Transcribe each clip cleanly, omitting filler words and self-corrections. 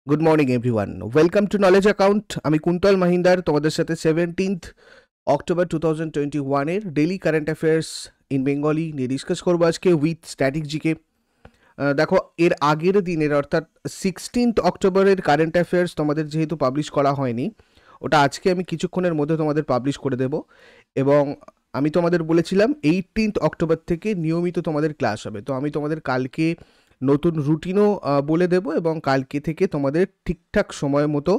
Good morning everyone, welcome to knowledge account. আমি কুন্তল মাহিন্দার তোমাদের সাথে 17th অক্টোবর 2021-এর daily current affairs in Bengali নিয়ে ডিসকাস করবো আজকে উইথ স্ট্যাটিক জিকে। দেখো, এর আগের দিনের অর্থাৎ 16th অক্টোবরের কারেন্ট অ্যাফেয়ার্স তোমাদের যেহেতু পাবলিশ করা হয়নি, ওটা আজকে আমি কিছুক্ষণের মধ্যে তোমাদের পাবলিশ করে দেব। এবং আমি তোমাদের বলেছিলাম 18th অক্টোবর থেকে নিয়মিত তোমাদের ক্লাস হবে। তো আমি তোমাদের কালকে নতুন রুটিনও বলে দেব এবং কালকে থেকে তোমাদের ঠিকঠাক সময় মতো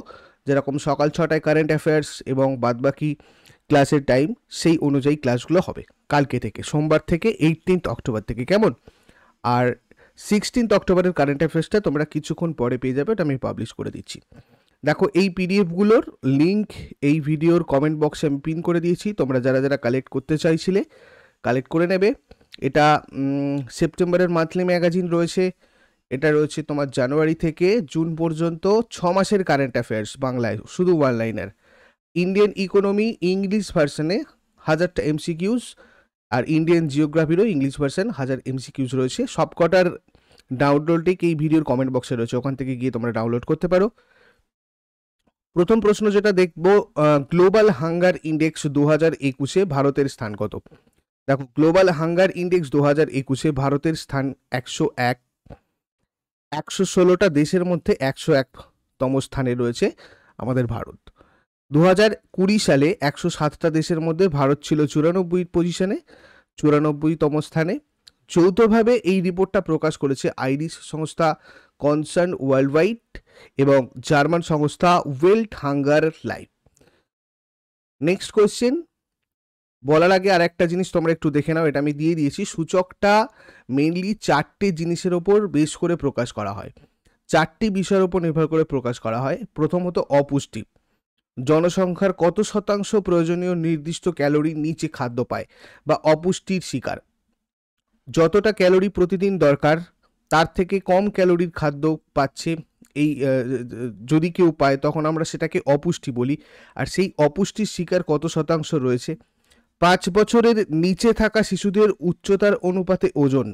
যেরকম সকাল 6টায় কারেন্ট অ্যাফেয়ার্স এবং বাদবাকি ক্লাসের টাইম সেই অনুযায়ী ক্লাসগুলো হবে কালকে থেকে, সোমবার থেকে 18th অক্টোবর থেকে, কেমন? আর 16th অক্টোবরের কারেন্ট অ্যাফেয়ার্সটা তোমরা কিছুক্ষণ পরে পেয়ে যাবে, ওটা আমি পাবলিশ করে দিচ্ছি। দেখো, এই পিডিএফগুলোর লিঙ্ক এই ভিডিওর কমেন্ট বক্সে আমি পিন করে দিয়েছি। তোমরা যারা যারা কালেক্ট করতে চাইছিলে কালেক্ট করে নেবে। এটা সেপ্টেম্বরের মান্থলি ম্যাগাজিন রয়েছে, এটা রয়েছে তোমার জানুয়ারি থেকে জুন পর্যন্ত 6 মাসের কারেন্ট অ্যাফেয়ার্স বাংলায়, শুধু one liner. Indian economy English version 1000টা এমসিকিউজ, আর ইন্ডিয়ান জিওগ্রাফিরও ইংলিশ ভার্সন 1000 এমসিকিউজ রয়েছে। সবকটার ডাউনলোড লিঙ্ক এই ভিডিওর কমেন্ট বক্সে রয়েছে, ওখান থেকে গিয়ে তোমরা ডাউনলোড করতে পারো। প্রথম প্রশ্ন যেটা দেখবো, গ্লোবাল হাঙ্গার ইন্ডেক্স 2021-এ ভারতের স্থান কত? দেখো, গ্লোবাল হাঙ্গার ইন্ডেক্স 2021-এ ভারতের স্থান 101। 116টা দেশের মধ্যে 101তম স্থানে রয়েছে আমাদের ভারত। 2020 সালে 107টা দেশের মধ্যে ভারত ছিল 94 পজিশনে, 94তম স্থানে। যৌথভাবে এই রিপোর্টটা প্রকাশ করেছে আইরিশ সংস্থা কনসার্ন ওয়ার্ল্ড ওয়াইড এবং জার্মান সংস্থা Welt hunger life. Next question বলার আগে আর একটা জিনিস তোমরা একটু দেখে নাও, এটা আমি দিয়ে দিয়েছি। সূচকটা মেইনলি 4টে জিনিসের ওপর বেশ করে প্রকাশ করা হয়, 4টি বিষয়ের ওপর নির্ভর করে প্রকাশ করা হয়। প্রথমত অপুষ্টি, জনসংখ্যার কত শতাংশ প্রয়োজনীয় নির্দিষ্ট ক্যালোরির নিচে খাদ্য পায় বা অপুষ্টির শিকার। যতটা ক্যালোরি প্রতিদিন দরকার তার থেকে কম ক্যালোরির খাদ্য পাচ্ছে এই যদি কেউ পায় তখন আমরা সেটাকে অপুষ্টি বলি। আর সেই অপুষ্টির শিকার কত শতাংশ রয়েছে? 5 বছরের নিচে থাকা শিশুদের উচ্চতার অনুপাতে ওজন,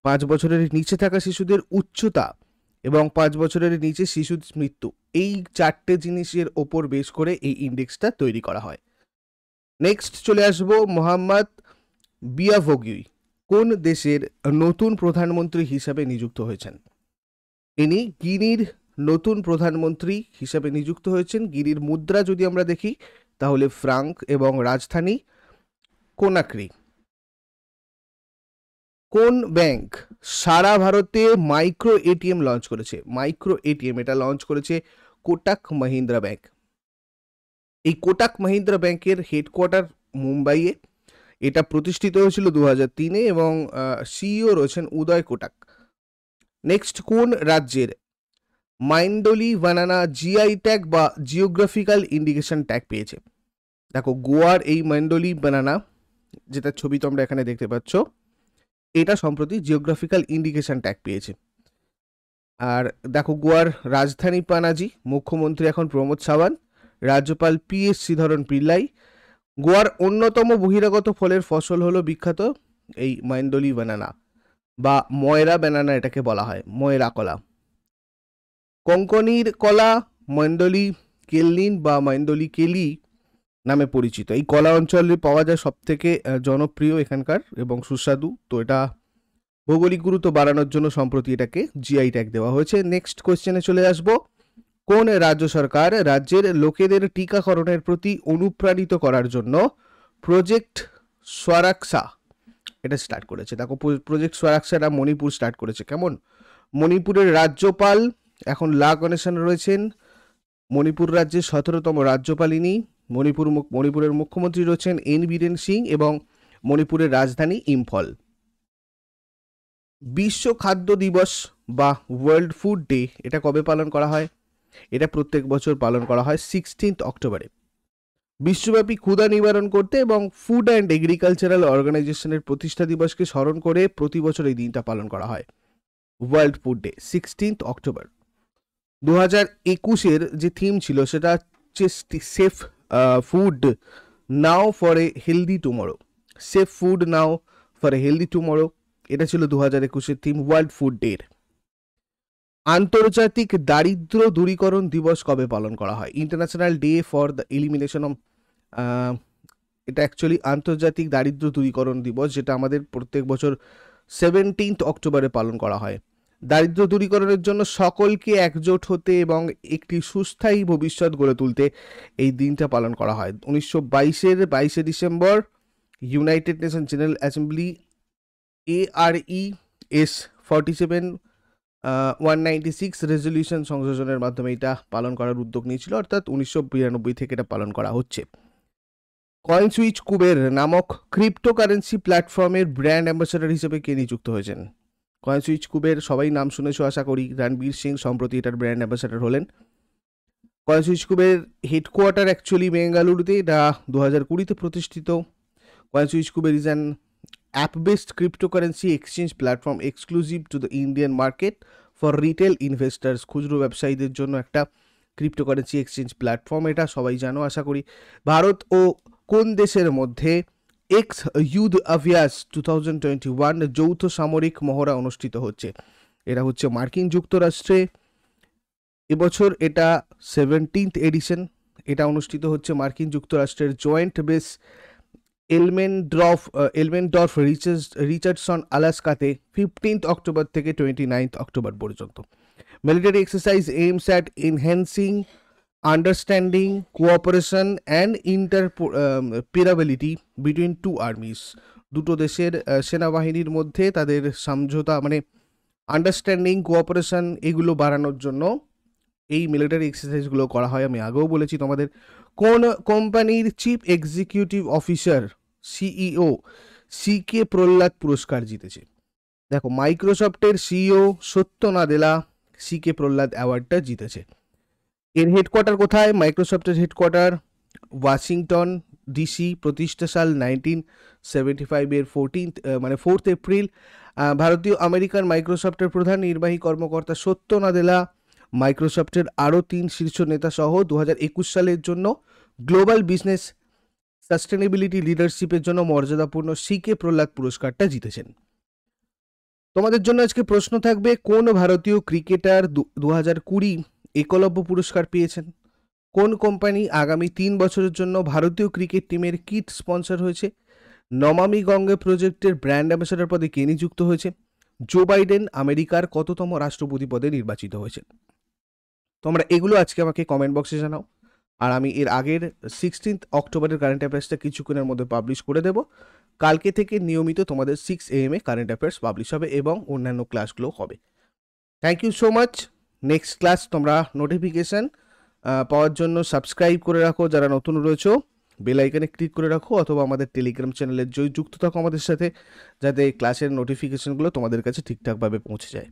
5 বছরের নিচে থাকা শিশুদের উচ্চতা এবং 5 বছরের নিচে শিশুর মৃত্যু, এই 4টে জিনিসের ওপর বেস করে এই ইন্ডেক্সটা তৈরি করা হয়। নেক্সট চলে আসবো, মোহাম্মদ বিয়াভগি কোন দেশের নতুন প্রধানমন্ত্রী হিসাবে নিযুক্ত হয়েছেন? ইনি গিনির নতুন প্রধানমন্ত্রী হিসাবে নিযুক্ত হয়েছেন। গিনির মুদ্রা যদি আমরা দেখি তাহলে ফ্রাঙ্ক এবং রাজধানী কোনাক্রি। কোন ব্যাংক সারা ভারতে মাইক্রো এটিএম লঞ্চ করেছে? মাইক্রো এটিএম এটা লঞ্চ করেছে কোটাক মহিন্দ্রা ব্যাংক। এই কোটাক মহিন্দ্রা ব্যাংকের হেডকোয়ার্টার মুম্বাইয়ে, এটা প্রতিষ্ঠিত হয়েছিল 2003-এ এবং সিইও রয়েছেন উদয় কোটাক। নেক্সট, কোন রাজ্যের মাইন্ডোলি বানানা জিআই ট্যাগ বা জিওগ্রাফিক্যাল ইন্ডিকেশন ট্যাগ পেয়েছে? দেখো, গোয়ার এই মাইন্ডোলি বানানা, যেটা ছবি তোমরা এখানে দেখতে পাচ্ছ, এটা সম্প্রতি জিওগ্রাফিক্যাল ইন্ডিকেশন ট্যাগ পেয়েছে। আর দেখো, গোয়ার রাজধানী পানাজি, মুখ্যমন্ত্রী এখন প্রমোদ সাওয়ান্ত, রাজ্যপাল PS শ্রীধরন পিল্লাই। গোয়ার অন্যতম বহিরাগত ফলের ফসল হলো বিখ্যাত এই মাইন্ডোলি বানানা বা ময়রা বানানা, এটাকে বলা হয় ময়রা কলা। কোঙ্কনির কলা মাইন্ডোলি কেলনিন বা মাইন্ডোলি কেলি নামে পরিচিত। এই কলা অঞ্চলে পাওয়া যায় সব থেকে জনপ্রিয় এখানকার এবং সুস্বাদু। তো এটা ভৌগোলিক গুরুত্ব বাড়ানোর জন্য সম্প্রতি এটাকে জিআই ট্যাগ দেওয়া হয়েছে। নেক্সট কোয়েশ্চেনে চলে আসব, কোন রাজ্য সরকার রাজ্যের লোকেদের টিকাকরণের প্রতি অনুপ্রাণিত করার জন্য প্রজেক্ট স্বরাক্ষা এটা স্টার্ট করেছে? দেখো, প্রজেক্ট স্বরাক্ষাটা মণিপুর স্টার্ট করেছে, কেমন? মণিপুরের রাজ্যপাল এখন লা গণেশন রয়েছেন, মণিপুর রাজ্যের 17তম রাজ্যপাল ইনি। মণিপুরের মুখ্যমন্ত্রী রয়েছেন এন বীরেন সিং এবং মণিপুরের রাজধানী ইম্ফল। বিশ্ব খাদ্য দিবস বা ওয়ার্ল্ড ফুড ডে এটা কবে পালন করা হয়? এটা প্রত্যেক বছর পালন করা হয় 16th অক্টোবরে। বিশ্বব্যাপী ক্ষুধা নিবারণ করতে এবং ফুড অ্যান্ড এগ্রিকালচারাল অর্গানাইজেশনের প্রতিষ্ঠা দিবসকে স্মরণ করে প্রতি বছর এই দিনটা পালন করা হয়, world food day 16th October. 2021-এর যে থিম ছিল সেটা হচ্ছে safe food now for a healthy tomorrow, safe food now for a healthy tomorrow, এটা ছিল 2021-এর থিম ওয়ার্ল্ড ফুড ডের। আন্তর্জাতিক দারিদ্র দূরীকরণ দিবস কবে পালন করা হয়? International day for the elimination of, এটা অ্যাকচুয়ালি আন্তর্জাতিক দারিদ্র দূরীকরণ দিবস, যেটা আমাদের প্রত্যেক বছর 17 অক্টোবরে পালন করা হয়। দারিদ্র দূরীকরণের জন্য সকলকে একজোট হতে এবং একটি সুস্থায়ী ভবিষ্যৎ গড়ে তুলতে এই দিনটা পালন করা হয়। 1922-এর 22শে December United Nation General Assembly ARES 47 196 resolution সংযোজনের মাধ্যমে এটা পালন করার উদ্যোগ নিয়েছিল, অর্থাৎ 1992 থেকে এটা পালন করা হচ্ছে। কয়েনসুইচ কুবের নামক ক্রিপ্টোকারেন্সি প্ল্যাটফর্মের ব্র্যান্ড অ্যাম্বাসেডর হিসেবে কে নিযুক্ত হয়েছেন? কয়েনসুইচ কুবের সবাই নাম শুনেছো আশা করি। রণবীর সিং সম্প্রতি এটার ব্র্যান্ড অ্যাম্বাসেডর হলেন। কয়েনসুইচ কুবের হেডকোয়ার্টার অ্যাকচুয়ালি বেঙ্গালুরুতে, এটা 2020-তে প্রতিষ্ঠিত। CoinSwitch Kuber is an app-based cryptocurrency exchange platform exclusive to the Indian market for retail investors। খুচরো ব্যবসায়ীদের জন্য একটা ক্রিপ্টোকারেন্সি এক্সচেঞ্জ প্ল্যাটফর্ম, এটা সবাই জানো আশা করি। ভারত ও কোন দেশের মধ্যে এক্স ইউথ অভিয়াস 2021 যৌথ সামরিক মহড়া অনুষ্ঠিত হচ্ছে? এটা হচ্ছে মার্কিন যুক্তরাষ্ট্রে। এবছর এটা 17th এডিশন, এটা অনুষ্ঠিত হচ্ছে মার্কিন যুক্তরাষ্ট্রের জয়েন্ট বেস এলমেনডর্ফ রিচার্ডসন আলাস্কাতে 15th অক্টোবর থেকে 29th অক্টোবর পর্যন্ত। Military exercise aims at enhancing understanding cooperation and interoperability between two armies. দুটো দেশের সেনাবাহিনীর মধ্যে তাদের সমঝোতা, মানে আন্ডারস্ট্যান্ডিং কোঅপারেশন, এগুলো বাড়ানোর জন্য এই মিলিটারি এক্সারসাইজগুলো করা হয়। আমি আগেও বলেছি তোমাদের। কোন কোম্পানির chief executive officer CEO CK Prahlad পুরস্কার জিতেছে? দেখো, মাইক্রোসফটের সিইও সত্য নাদেলা CK প্রহ্লাদ অ্যাওয়ার্ডটা জিতেছে। এর হেডকোয়ার্টার কোথায়? মাইক্রোসফটের হেডকোয়ার্টার ওয়াশিংটন DC। প্রতিষ্ঠা সাল 1975-এর 4th এপ্রিল। ভারতীয় আমেরিকান মাইক্রোসফটের প্রধান নির্বাহী কর্মকর্তা সত্য নাদেলা মাইক্রোসফটের আরও 3 শীর্ষ নেতা সহ 2021 সালের জন্য গ্লোবাল বিজনেস সাস্টেনেবিলিটি লিডারশিপের জন্য মর্যাদাপূর্ণ CK প্রহ্লাদ পুরস্কারটা জিতেছেন। তোমাদের জন্য আজকে প্রশ্ন থাকবে, কোন ভারতীয় ক্রিকেটার 2020 একলব্য পুরস্কার পেয়েছেন? কোন কোম্পানি আগামী 3 বছরের জন্য ভারতীয় ক্রিকেট টিমের কিট স্পন্সর হয়েছে? নমামি গঙ্গে প্রজেক্টের ব্র্যান্ড অ্যাম্বাসেডর পদে কে নিযুক্ত হয়েছে? জো বাইডেন আমেরিকার কততম রাষ্ট্রপতি পদে নির্বাচিত হয়েছে? তোমরা এগুলো আজকে আমাকে কমেন্ট বক্সে জানাও, আর আমি এর আগের 16th অক্টোবরের কারেন্ট অ্যাফেয়ার্সটা কিছুক্ষণের মধ্যে পাবলিশ করে দেব। কালকে থেকে নিয়মিত তোমাদের 6 AM কারেন্ট অ্যাফেয়ার্স পাবলিশ হবে এবং অন্যান্য ক্লাসগুলো হবে। Thank you so much. Next class তোমরা নোটিফিকেশান পাওয়ার জন্য সাবস্ক্রাইব করে রাখো, যারা নতুন রয়েছো বেল আইকনে ক্লিক করে রাখো, অথবা আমাদের টেলিগ্রাম চ্যানেলে যুক্ত থাকো আমাদের সাথে, যাতে ক্লাসের নোটিফিকেশানগুলো তোমাদের কাছে ঠিকঠাকভাবে পৌঁছে যায়।